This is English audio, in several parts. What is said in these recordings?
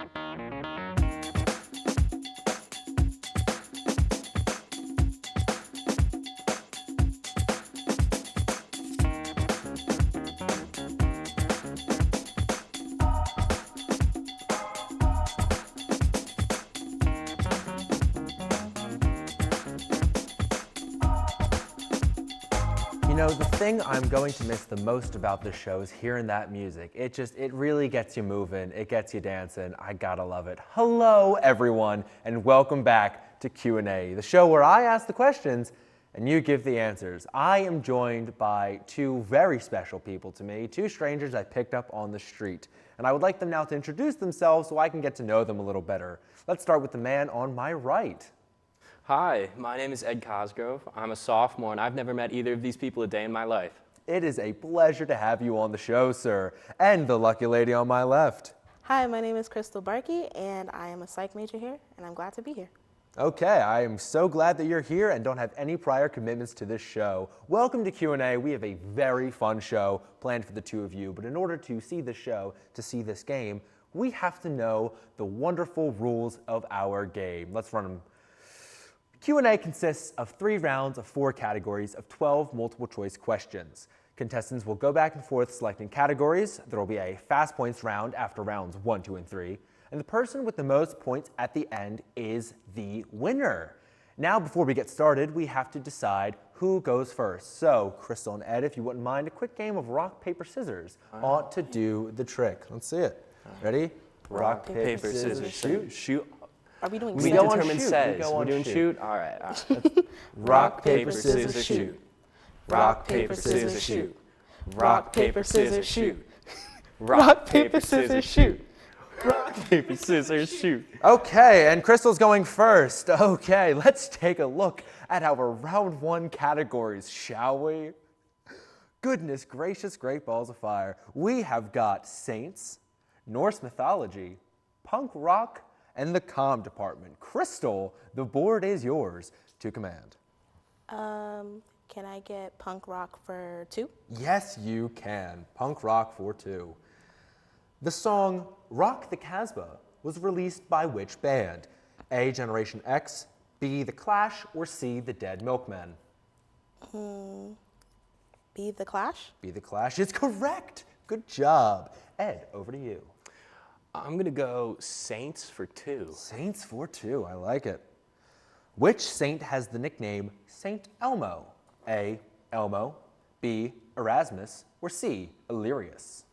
You know, the thing I'm going to miss the most about this show is hearing that music. It really gets you moving, it gets you dancing. I gotta love it. Hello, everyone, and welcome back to Q&A, the show where I ask the questions and you give the answers. I am joined by two very special people to me, two strangers I picked up on the street. And I would like them now to introduce themselves so I can get to know them a little better. Let's start with the man on my right. Hi, my name is Ed Cosgrove. I'm a sophomore, and I've never met either of these people a day in my life. It is a pleasure to have you on the show, sir. And the lucky lady on my left. Hi, my name is Crystal Barkey, and I am a psych major here, and I'm glad to be here. Okay, I am so glad that you're here and don't have any prior commitments to this show. Welcome to Q&A. We have a very fun show planned for the two of you, but in order to see this show, to see this game, we have to know the wonderful rules of our game. Let's run them. Q&A consists of 3 rounds of 4 categories of 12 multiple choice questions. Contestants will go back and forth selecting categories. There will be a fast points round after rounds 1, 2, and 3. And the person with the most points at the end is the winner. Now, before we get started, we have to decide who goes first. So, Crystal and Ed, if you wouldn't mind, a quick game of rock, paper, scissors ought to do the trick. Let's see it. Ready? Rock, paper, scissors, shoot. Shoot. Are we doing We go on determine shoot. says. We go on We're doing shoot. shoot? All right. Rock, paper, scissors, shoot. Rock, paper, scissors, shoot. Rock, paper, scissors, shoot. Rock, paper, scissors, shoot. Rock, paper, scissors, shoot. Okay, and Crystal's going first. Okay, let's take a look at our round 1 categories, shall we? Goodness gracious, great balls of fire. We have got saints, Norse mythology, punk rock, and the comm department. Crystal, the board is yours to command. Can I get punk rock for 2? Yes, you can. Punk rock for 2. The song Rock the Casbah was released by which band? A, Generation X, B, The Clash, or C, The Dead Milkmen? B, The Clash? B, The Clash is correct. Good job. Ed, over to you. I'm going to go Saints for 2. Saints for 2, I like it. Which saint has the nickname Saint Elmo? A, Elmo, B, Erasmus, or C, Illyrius?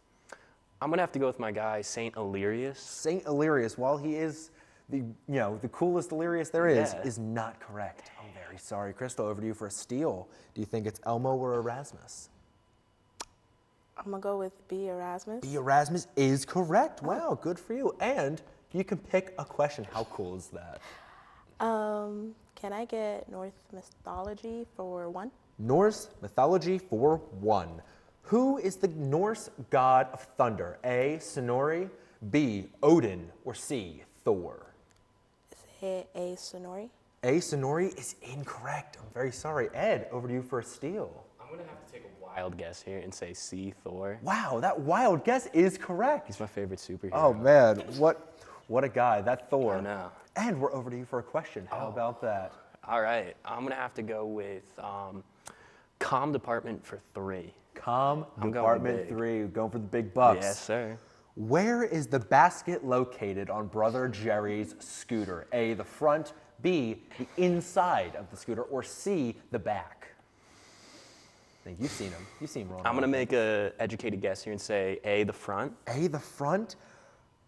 I'm going to have to go with my guy, Saint Illyrius. Saint Illyrius, while he is the coolest Illyrius there Yeah. is not correct. I'm very sorry. Crystal, over to you for a steal. Do you think it's Elmo or Erasmus? I'm gonna go with B, Erasmus. B, Erasmus is correct. Wow, good for you. And you can pick a question. How cool is that? Can I get Norse mythology for 1? Norse mythology for 1. Who is the Norse god of thunder? A, Snorri, B, Odin, or C, Thor? Is it A, Sonori? A, Snorri is incorrect. I'm very sorry. Ed, over to you for a steal. I'm going to have to take a wild guess here and say C, Thor. Wow, that wild guess is correct. He's my favorite superhero. Oh man, what a guy, that Thor. I know. And we're over to you for a question. How about that? All right. I'm going to have to go with comm department for 3. Comm I'm going Department big. 3, going for the big bucks. Yes, sir. Where is the basket located on Brother Jerry's scooter? A, the front, B, the inside of the scooter, or C, the back? I think you've seen him. You've seen Ron. I'm going to make an educated guess here and say A, the front. A, the front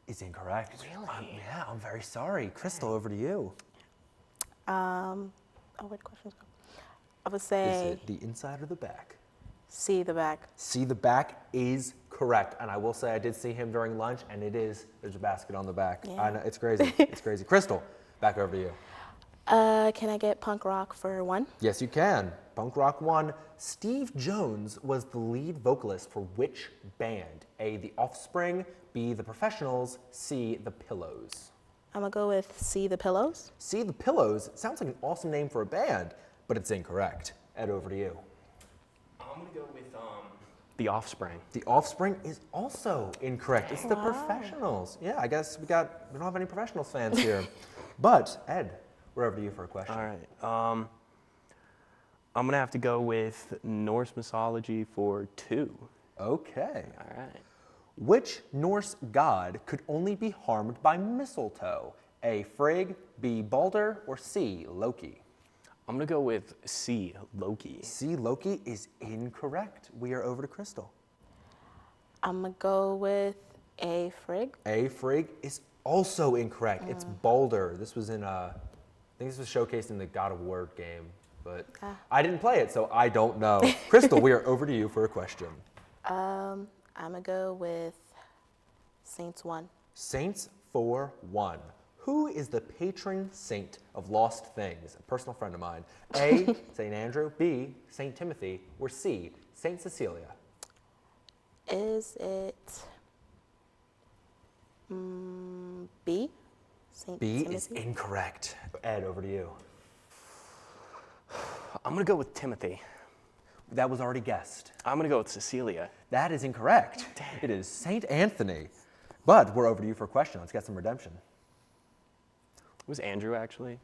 is incorrect. Really? Yeah, I'm very sorry. Crystal, over to you. Where'd the questions go? I would Is say it the inside or the back? C, the back. C, the back is correct. And I will say I did see him during lunch, and there's a basket on the back. Yeah. I know, it's crazy. It's crazy. Crystal, back over to you. Can I get punk rock for 1? Yes, you can. Punk Rock 1. Steve Jones was the lead vocalist for which band? A, The Offspring, B, The Professionals, C, The Pillows. I'm gonna go with C, the Pillows. C, The Pillows sounds like an awesome name for a band, but it's incorrect. Ed, over to you. I'm going to go with The Offspring. The Offspring is also incorrect. It's the Professionals. Yeah, I guess we don't have any Professionals fans here. But Ed, we're over to you for a question. All right. I'm gonna have to go with Norse mythology for 2. Okay. All right. Which Norse god could only be harmed by mistletoe? A. Frigg, B. Balder, or C. Loki? I'm gonna go with C. Loki. C. Loki is incorrect. We are over to Crystal. I'm gonna go with A. Frigg. A. Frigg is also incorrect. It's Balder. This was in I think this was showcased in the God of War game, but I didn't play it, so I don't know. Crystal, we are over to you for a question. I'm gonna go with Saints 1. Saints for 1. Who is the patron saint of lost things? A personal friend of mine. A. St. Andrew, B. St. Timothy, or C. St. Cecilia? Is it B? Saint B Timothy? is incorrect. Ed, over to you. I'm gonna go with Timothy. That was already guessed. I'm gonna go with Cecilia. That is incorrect. It is St. Anthony. But we're over to you for a question. Let's get some redemption. It was Andrew, actually.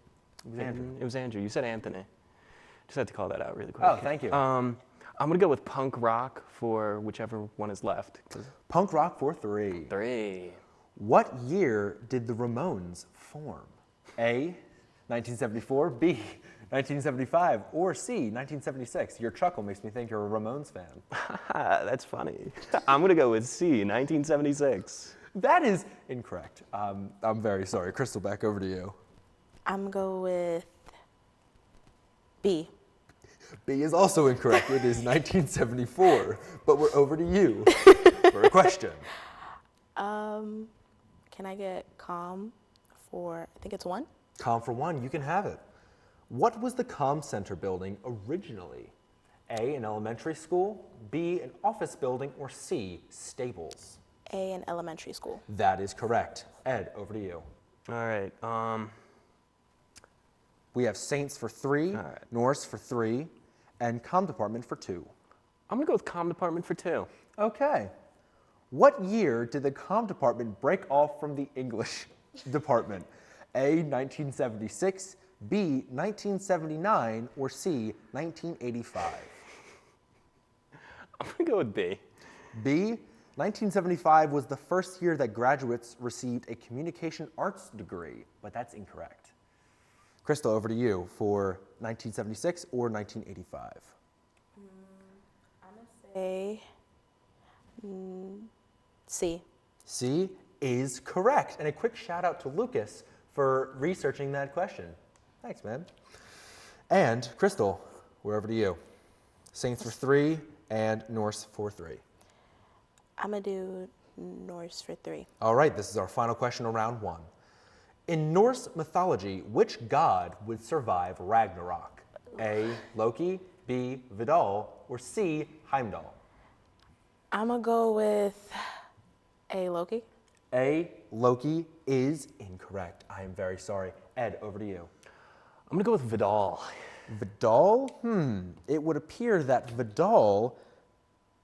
It was Andrew. It was Andrew. You said Anthony. Just had to call that out really quick. Oh, thank you. I'm gonna go with punk rock for whichever one is left. Punk rock for 3. 3. What year did the Ramones form? A. 1974, B. 1975, or C. 1976? Your chuckle makes me think you're a Ramones fan. That's funny. I'm gonna go with C. 1976. That is incorrect. I'm very sorry. Crystal, back over to you. I'm gonna go with B. B is also incorrect. It is 1974. But we're over to you for a question. Can I get calm for, I think it's 1? Com for 1, you can have it. What was the comm center building originally? A, an elementary school, B, an office building, or C, stables? A, in elementary school. That is correct. Ed, over to you. All right. We have Saints for 3, All right. Norse for 3, and comm department for 2. I'm gonna go with comm department for 2. Okay. What year did the comm department break off from the English department? A, 1976, B, 1979, or C, 1985? I'm gonna go with B. B, 1975 was the first year that graduates received a communication arts degree, but that's incorrect. Crystal, over to you for 1976 or 1985. I'm gonna say C. C is correct. And a quick shout out to Lucas for researching that question. Thanks, man. And Crystal, we're over to you. Saints for 3 and Norse for 3. I'm gonna do Norse for 3. All right, this is our final question of round 1. In Norse mythology, which god would survive Ragnarok? A, Loki, B, Vidal, or C, Heimdall? I'm gonna go with A, Loki. A, Loki is incorrect. I am very sorry. Ed, over to you. I'm gonna go with Vidal. Vidal? It would appear that Vidal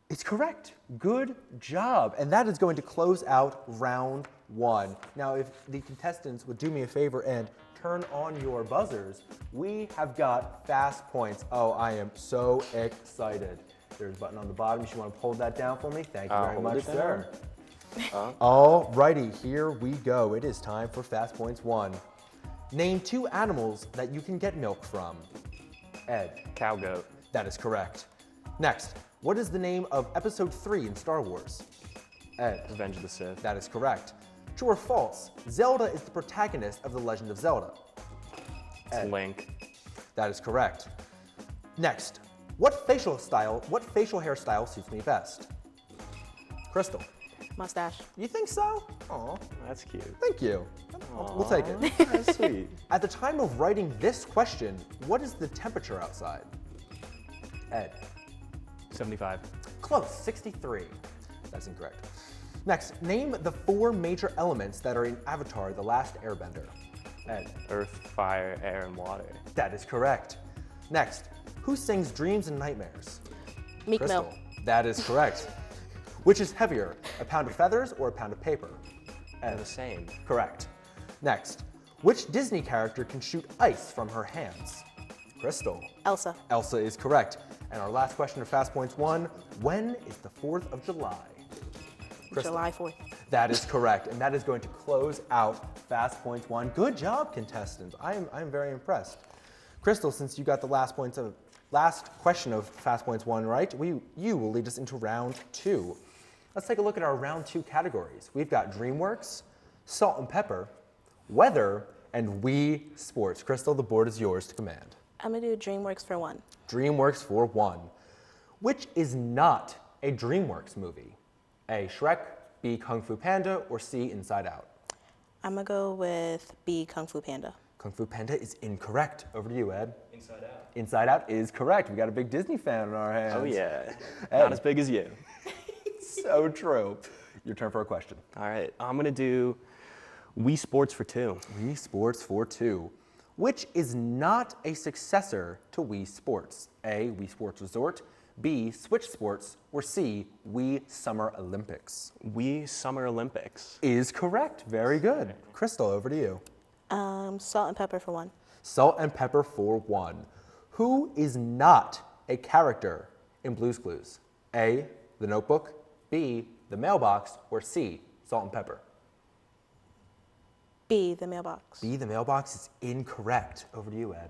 is correct. Good job. And that is going to close out round 1. Now, if the contestants would do me a favor and turn on your buzzers, we have got fast points. Oh, I am so excited. There's a button on the bottom. You should want to hold that down for me. Thank you very hold much, it down. sir. All righty, here we go. It is time for Fast Points 1. Name 2 animals that you can get milk from. Ed. Cow goat. That is correct. Next, what is the name of episode 3 in Star Wars? Ed. Revenge of the Sith. That is correct. True or false? Zelda is the protagonist of The Legend of Zelda. It's Link. That is correct. Next, what facial hairstyle suits me best? Crystal. Mustache. You think so? Aw, That's cute. thank you. We'll take it. That's sweet. At the time of writing this question, what is the temperature outside? Ed. 75. Close, 63. That's incorrect. Next, name the 4 major elements that are in Avatar: The Last Airbender. Ed. Earth, fire, air, and water. That is correct. Next, who sings Dreams and Nightmares? Meek Crystal. Mill. That is correct. Which is heavier, a pound of feathers or a pound of paper? They're the same. Correct. Next, which Disney character can shoot ice from her hands? Crystal. Elsa. Elsa is correct. And our last question of Fast Points 1, when is the 4th of July? Crystal. July 4th. That is correct, and that is going to close out Fast Points 1. Good job, contestants. I am very impressed. Crystal, since you got the last question of Fast Points 1 right, you will lead us into round 2. Let's take a look at our round 2 categories. We've got DreamWorks, Salt and Pepper, Weather, and Wii Sports. Crystal, the board is yours to command. I'm going to do DreamWorks for 1. DreamWorks for 1. Which is not a DreamWorks movie? A, Shrek, B, Kung Fu Panda, or C, Inside Out? I'm going to go with B, Kung Fu Panda. Kung Fu Panda is incorrect. Over to you, Ed. Inside Out. Inside Out is correct. We got a big Disney fan in our hands. Oh yeah. Ed. Not as big as you. So true. Your turn for a question. All right. I'm gonna do Wii Sports for 2. Wii Sports for 2. Which is not a successor to Wii Sports? A, Wii Sports Resort, B, Switch Sports, or C, Wii Summer Olympics? Wii Summer Olympics. Is correct. Very good. Crystal, over to you. Salt and Pepper for 1. Salt and Pepper for 1. Who is not a character in Blue's Clues? A, The Notebook, B, The Mailbox, or C, Salt and Pepper? B, the mailbox. B, The Mailbox is incorrect. Over to you, Ed.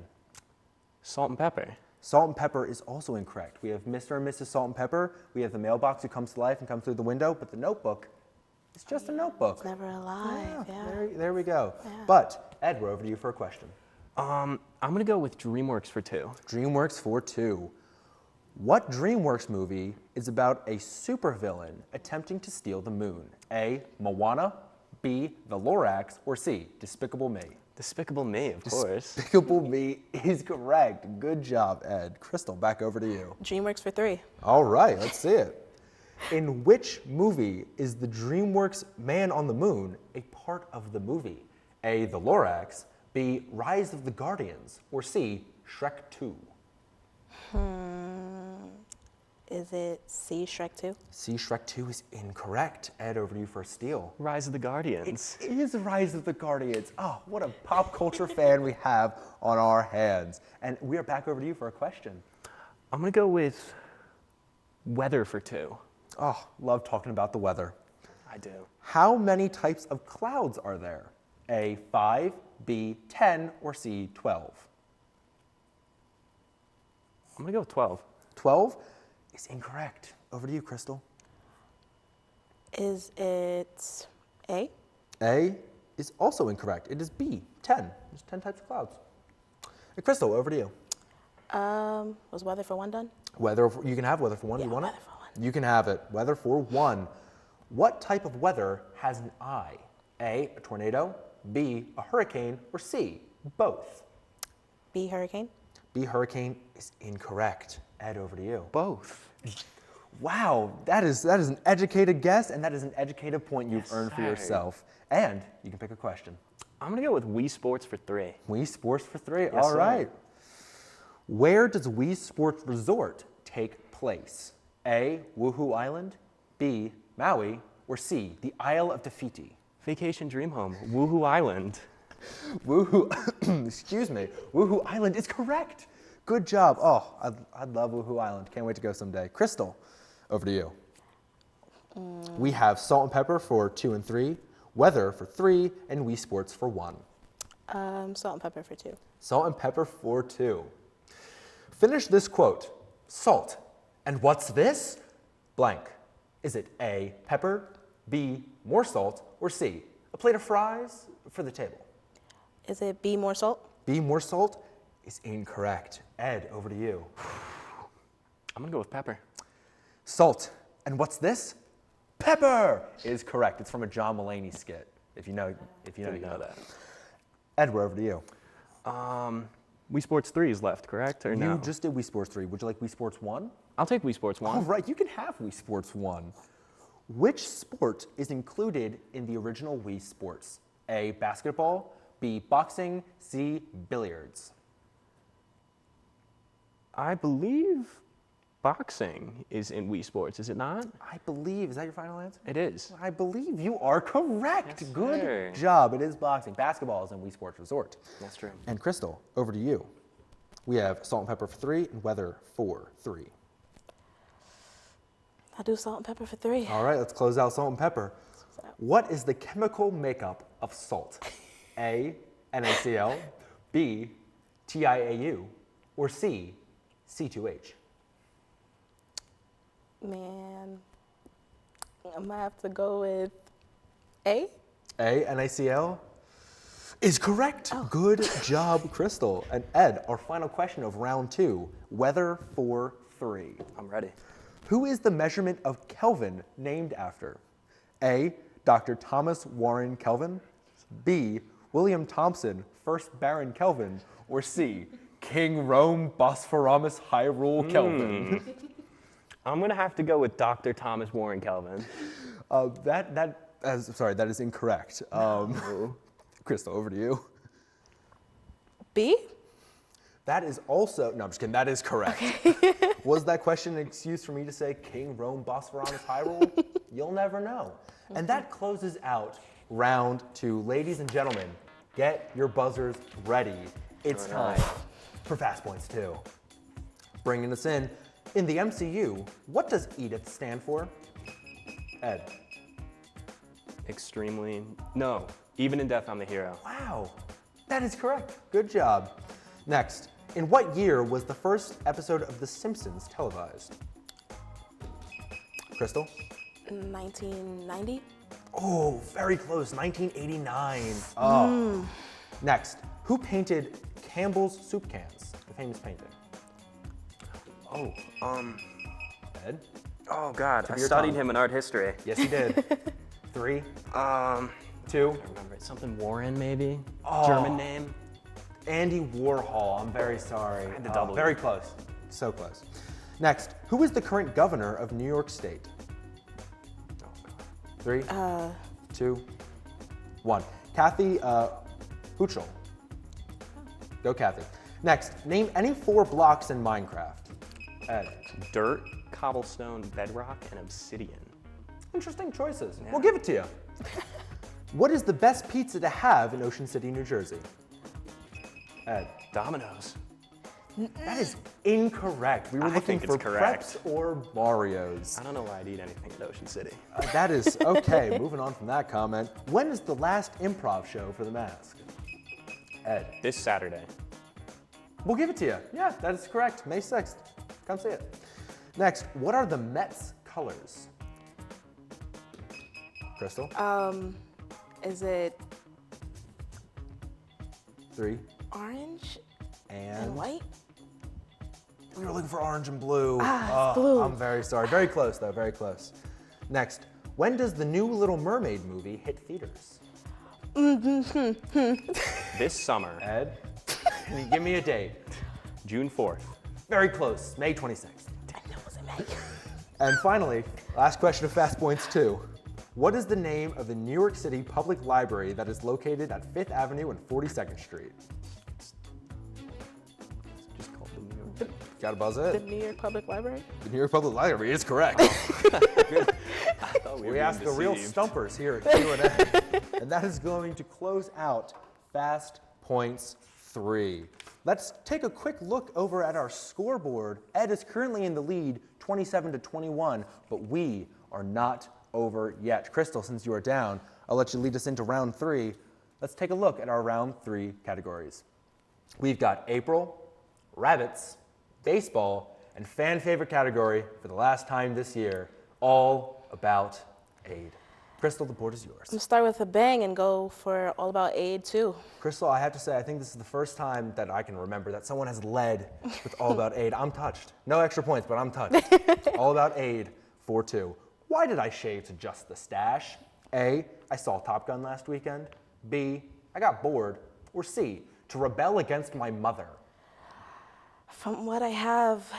Salt and Pepper. Salt and Pepper is also incorrect. We have Mr. and Mrs. Salt and Pepper. We have The Mailbox who comes to life and comes through the window, but The Notebook is just a notebook. It's never alive, yeah. There we go. Yeah. But, Ed, we're over to you for a question. I'm gonna go with DreamWorks for 2. DreamWorks for 2. What DreamWorks movie is about a supervillain attempting to steal the moon? A, Moana, B, The Lorax, or C, Despicable Me? Despicable Me, of course. Despicable Me is correct. Good job, Ed. Crystal, back over to you. DreamWorks for 3. All right, let's see it. In which movie is the DreamWorks Man on the Moon a part of the movie? A, The Lorax, B, Rise of the Guardians, or C, Shrek 2? Is it C, Shrek 2? C, Shrek 2 is incorrect. Ed, over to you for a steal. Rise of the Guardians. It is Rise of the Guardians. Oh, what a pop culture fan we have on our hands. And we are back over to you for a question. I'm gonna go with Weather for 2. Oh, love talking about the weather. I do. How many types of clouds are there? A, 5, B, 10, or C, 12? I'm gonna go with 12. 12 is incorrect. Over to you, Crystal. Is it A? A is also incorrect. It is B, 10. There's 10 types of clouds. Hey, Crystal, over to you. Was weather for 1 done? Weather, you can have weather for 1. Yeah, You want weather it? for 1. You can have it. Weather for 1. What type of weather has an eye? A, a tornado, B, a hurricane, or C, both? B, hurricane? B, hurricane is incorrect. Ed, over to you. Both. Wow, that is an educated guess, and that is an educated point you've Yes, earned for sir. yourself. And you can pick a question. I'm gonna go with Wii Sports for 3. Wii Sports for 3. Yes, All sir. right. Where does Wii Sports Resort take place? A, Woohoo Island, B, Maui, or C, the Isle of Tafiti? Vacation Dream Home, Woohoo Island. Woohoo, excuse me, Woohoo Island is correct. Good job. Oh, I'd love Woohoo Island. Can't wait to go someday. Crystal, over to you. We have Salt and Pepper for 2 and 3, Weather for 3, and Wii Sports for 1. Salt and Pepper for 2. Salt and Pepper for 2. Finish this quote. Salt. And what's this? Blank. Is it A, pepper, B, more salt, or C, a plate of fries for the table? Is it B, more salt? B, more salt is incorrect. Ed, over to you. I'm gonna go with pepper. Salt. And what's this? Pepper is correct. It's from a John Mulaney skit. If you know, you Didn't know. know that. Ed, we're over to you. Wii Sports 3 is left, correct? Or no? You just did Wii Sports 3. Would you like Wii Sports 1? I'll take Wii Sports 1. All right, you can have Wii Sports 1. Which sport is included in the original Wii Sports? A, basketball, B, boxing, C, billiards. I believe boxing is in Wii Sports, is it not? I believe, is that your final answer? It is. I believe you are correct. Yes, Good sir. job. It is boxing. Basketball is in Wii Sports Resort. That's true. And Crystal, over to you. We have salt and pepper for 3 and weather for 3. I'll do salt and pepper for 3. All right, let's close out salt and pepper. What is the chemical makeup of salt? A, NaCl, B, TiAu, or C, C2H? Man, I might have to go with A. A, NaCl is correct. Good job, Crystal. And Ed, our final question of round 2, weather for 3. I'm ready. Who is the measurement of Kelvin named after? A, Dr. Thomas Warren Kelvin, B, William Thomson, 1st Baron Kelvin, or C, King Rome Bosphoramus Hyrule Kelvin? I'm going to have to go with Dr. Thomas Warren Kelvin. That is incorrect. Crystal, over to you. B? That is also, no, I'm just kidding, that is correct. Was that question an excuse for me to say King Rome Bosphoramus Hyrule? You'll never know. And that closes out round 2. Ladies and gentlemen, get your buzzers ready. It's time for Fast Points 2. Bringing us in the MCU, what does EDITH stand for? Ed. No, even in death, I'm the hero. Wow, that is correct. Good job. Next, in what year was the first episode of The Simpsons televised? Crystal? 1990. Oh, very close, 1989. Oh. Next, who painted Campbell's soup cans, the famous painting? Ed? Oh God, I your studied tongue. him in art history. Yes, he did. 3, 2. I remember it. Something Warren, maybe? Oh. German name? Andy Warhol, I'm very sorry. had to double Very it. close, so close. Next, who is the current governor of New York State? 3, 2, 1. Kathy Hochul. Go, Kathy. Next, name any 4 blocks in Minecraft. Ed. Dirt, cobblestone, bedrock, and obsidian. Interesting choices. Yeah. We'll give it to you. What is the best pizza to have in Ocean City, New Jersey? Ed. Domino's. That is incorrect. We were I looking think it's for correct. Preps or Mario's. I don't know why I'd eat anything in Ocean City. That is okay. Moving on from that comment. When is the last improv show for The Mask? Ed. This Saturday. We'll give it to you. Yeah, that is correct. May 6th. Come see it. Next, what are the Mets colors? Crystal? Is it 3 orange and and white? We were looking for orange and blue. Blue. I'm very sorry. Very close, though. Very close. Next, when does the new Little Mermaid movie hit theaters? This summer, Ed, can you give me a date? June 4th. Very close. May 26th. I know it was in May. And finally, last question of Fast Points 2. What is the name of the New York City Public Library that is located at 5th Avenue and 42nd Street? Just called the New York. Gotta buzz The in. New York Public Library. The New York Public Library is correct. I thought We asked the real deceived. stumpers here at Q&A. And that is going to close out Fast Points 3. Let's take a quick look over at our scoreboard. Ed is currently in the lead, 27-21, but we are not over yet. Crystal, since you are down, I'll let you lead us into round 3. Let's take a look at our round 3 categories. We've got April, rabbits, baseball, and fan favorite category for the last time this year, all about aid. Crystal, the board is I'm gonna yours. start with a bang and go for All About Aid too. Crystal, I have to say, I think this is the first time that I can remember that someone has led with All About Aid. I'm touched. No extra points, but I'm touched. All About Aid, 4-2. Why did I shave to just the stash? A, I saw Top Gun last weekend. B, I got bored. Or C, to rebel against my mother. From what I have,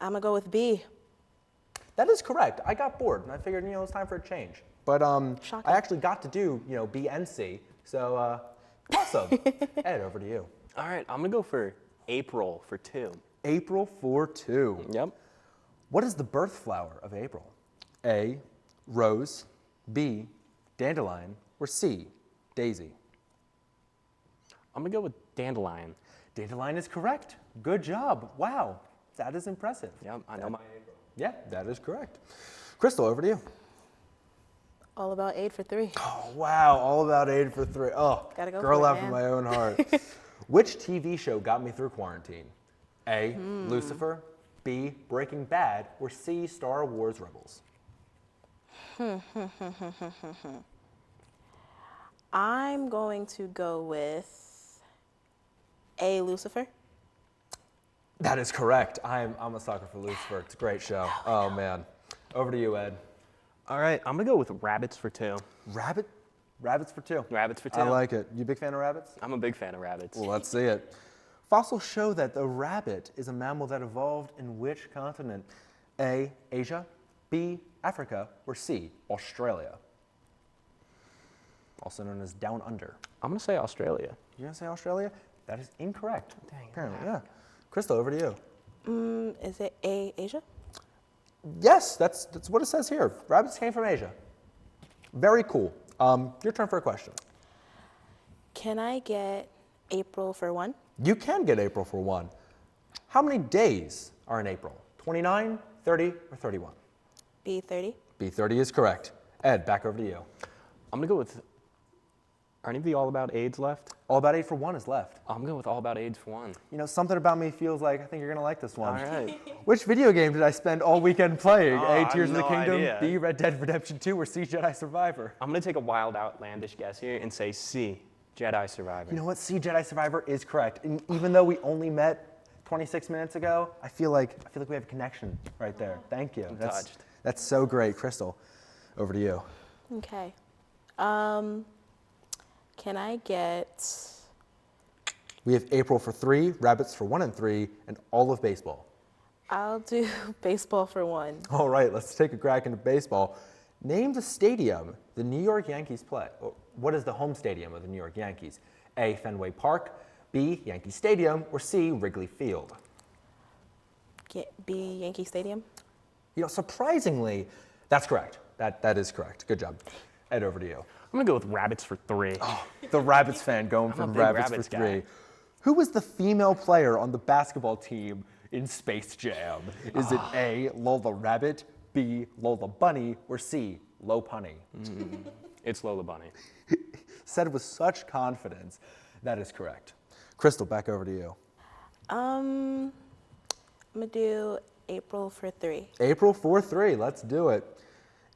I'm gonna go with B. That is correct. I got bored, and I figured, it's time for a change. But Shocking. I actually got to do, B and C. So, awesome. Ed, over to you. All right, I'm gonna go for April for 2. April 4-2. Yep. What is the birth flower of April? A, rose, B, dandelion, or C, daisy? I'm gonna go with dandelion. Dandelion is correct. Good job. Wow, that is impressive. Yep, I know my April. Yeah, that is correct. Crystal, over to you. All about aid for 3. Oh, wow, all about aid for 3. Oh, Gotta go girl for it, after man. my own heart. Which TV show got me through quarantine? A, Lucifer, B, Breaking Bad, or C, Star Wars Rebels? I'm going to go with A, Lucifer. That is correct. I'm a sucker for Lucifer. It's a great show. Oh, man. Over to you, Ed. All right, I'm gonna go with rabbits for 2. Rabbits for 2. Rabbits for 2. I like it. You a big fan of rabbits? I'm a big fan of rabbits. Well, let's see it. Fossils show that the rabbit is a mammal that evolved in which continent? A, Asia, B, Africa, or C, Australia? Also known as down under. I'm gonna say Australia. You're gonna say Australia? That is incorrect. Dang it. Apparently, yeah. Crystal, over to you. Is it A, Asia? Yes, that's what it says here. Rabbits came from Asia. Very cool. Your turn for a question. Can I get April for 1? You can get April for 1. How many days are in April? 29, 30, or 31? B, 30. B30 is correct. Ed, back over to you. I'm gonna go with. Are any of the All About AIDS left? All about 8 for 1 is left. I'm going with All About AIDS for 1. You know, something about me feels like I think you're gonna like this one. All right. Which video game did I spend all weekend playing? Oh, I A, have Tears of the no Kingdom, idea. B, Red Dead Redemption 2, or C, Jedi Survivor? I'm gonna take a wild, outlandish guess here and say C, Jedi Survivor. You know what? C, Jedi Survivor is correct. And even though we only met 26 minutes ago, I feel like we have a connection right there. Thank you. I'm touched. That's so great. Crystal, over to you. Okay. Can I get We have April for 3, rabbits for 1 and 3, and all of baseball. I'll do baseball for 1. All right, let's take a crack into baseball. Name the stadium the New York Yankees play. Or what is the home stadium of the New York Yankees? A, Fenway Park, B, Yankee Stadium, or C, Wrigley Field? Get B, Yankee Stadium. You know, surprisingly, that's correct. That is correct. Good job. Ed, over to you. I'm gonna go with rabbits for 3. The Rabbits fan going a from big Rabbits Rabbits for guy. 3. Who was the female player on the basketball team in Space Jam? Is it A, Lola Rabbit, B, Lola Bunny, or C, Lo Punny? It's Lola Bunny. Said with such confidence. That is correct. Crystal, back over to you. I'm gonna do April for 3. April 4-3, let's do it.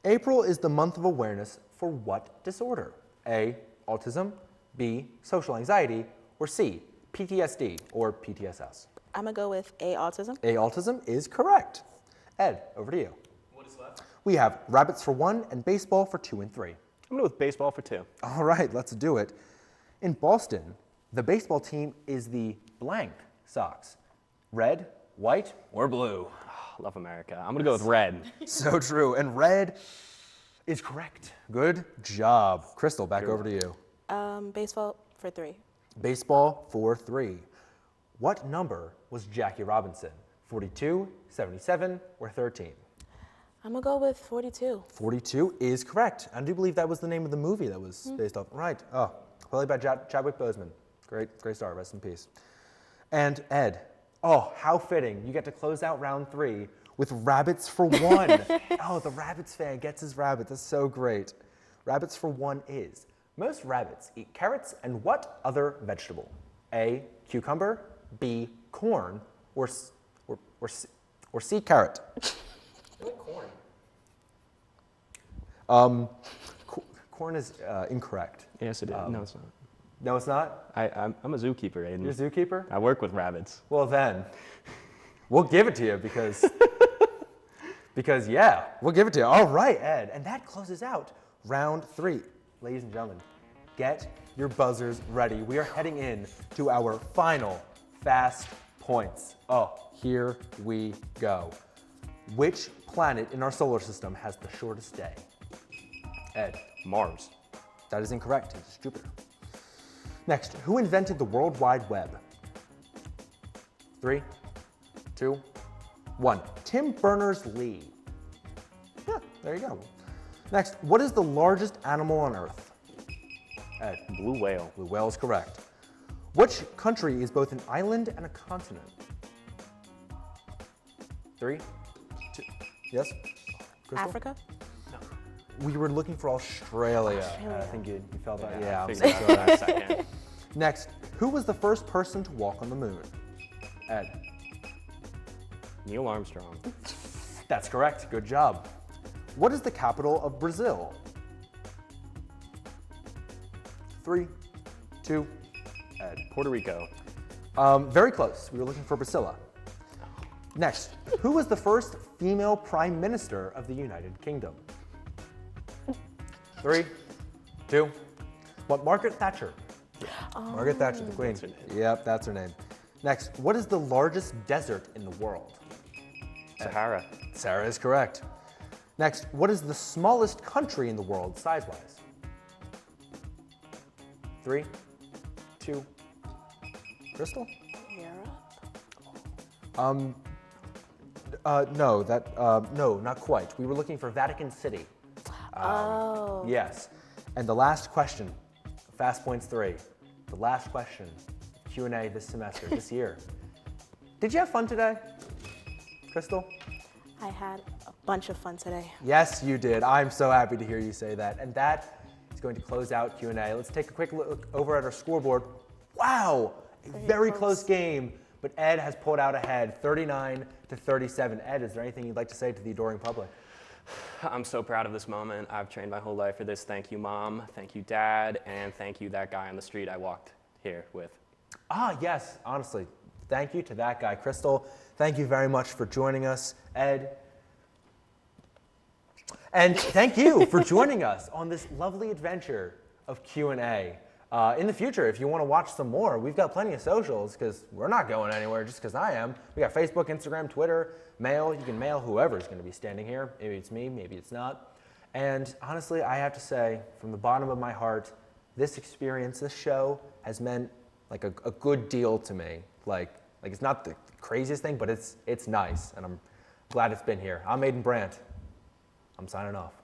April is the month of awareness for what disorder? A, autism, B, social anxiety, or C, PTSD or PTSS? I'm gonna go with A, autism. A, autism is correct. Ed, over to you. What is left? We have rabbits for 1 and baseball for 2 and 3. I'm gonna go with baseball for 2. All right, let's do it. In Boston, the baseball team is the blank Sox. Red, white, or blue? Love America. I'm gonna go with red. So true. And red is correct. Good job. Crystal, back over to you. Baseball for 3. Baseball for 3. What number was Jackie Robinson? 42, 77, or 13? I'm gonna go with 42. 42 is correct. I do believe that was the name of the movie that was based off. Right. Oh, played by Chadwick Boseman. Great star. Rest in peace. And Ed, oh, how fitting. You get to close out round 3 with rabbits for 1. Oh, the Rabbits fan gets his rabbit. That's so great. Rabbits for 1 is, most rabbits eat carrots and what other vegetable? A, cucumber, B, corn, or C, carrot? Corn. Corn is incorrect. Yes, it is. No, it's not. No, it's not? I'm a zookeeper, Aiden. You're a zookeeper? I work with rabbits. Well then, we'll give it to you because yeah, we'll give it to you. All right, Ed, and that closes out round 3. Ladies and gentlemen, get your buzzers ready. We are heading in to our final fast points. Oh, here we go. Which planet in our solar system has the shortest day? Ed, Mars. that is incorrect. It's Jupiter. Next, who invented the World Wide Web? 3, 2, 1. Tim Berners-Lee. Yeah, there you go. Next, what is the largest animal on Earth? Ed. Blue whale. Blue whale is correct. Which country is both an island and a continent? 3, 2, yes? Crystal? Africa? We were looking for Australia. Australia. I think you felt that. I Yeah, I'm figured so out sorry. that second. Next, who was the first person to walk on the moon? Ed. Neil Armstrong. That's correct. Good job. What is the capital of Brazil? 3, 2, Ed. Puerto Rico. Very close. We were looking for Priscilla. Next, who was the first female prime minister of the United Kingdom? 3, 2, what? Margaret Thatcher. Margaret Thatcher, the queen. That's her name. Yep, that's her name. Next, what is the largest desert in the world? Sahara. Sarah is correct. Next, what is the smallest country in the world size-wise? 3, 2, Crystal? Europe? No, not quite. We were looking for Vatican City. Oh. Yes. And the last question, Fast Points 3, the last question, Q&A this semester, this year. Did you have fun today, Crystal? I had a bunch of fun today. Yes, you did. I'm so happy to hear you say that. And that is going to close out Q&A. Let's take a quick look over at our scoreboard. Wow, a very close game, but Ed has pulled out ahead, 39-37. Ed, is there anything you'd like to say to the adoring public? I'm so proud of this moment. I've trained my whole life for this. Thank you, Mom. Thank you, Dad. And thank you, that guy on the street I walked here with. Ah, yes, honestly. Thank you to that guy. Crystal, thank you very much for joining us. Ed, and thank you for joining us on this lovely adventure of Q&A. In the future, if you want to watch some more, we've got plenty of socials because we're not going anywhere just because I am. We got Facebook, Instagram, Twitter, mail. You can mail whoever's going to be standing here. Maybe it's me, maybe it's not. And honestly, I have to say, from the bottom of my heart, this experience, this show has meant like a good deal to me. Like it's not the craziest thing, but it's nice, and I'm glad it's been here. I'm Aiden Brandt. I'm signing off.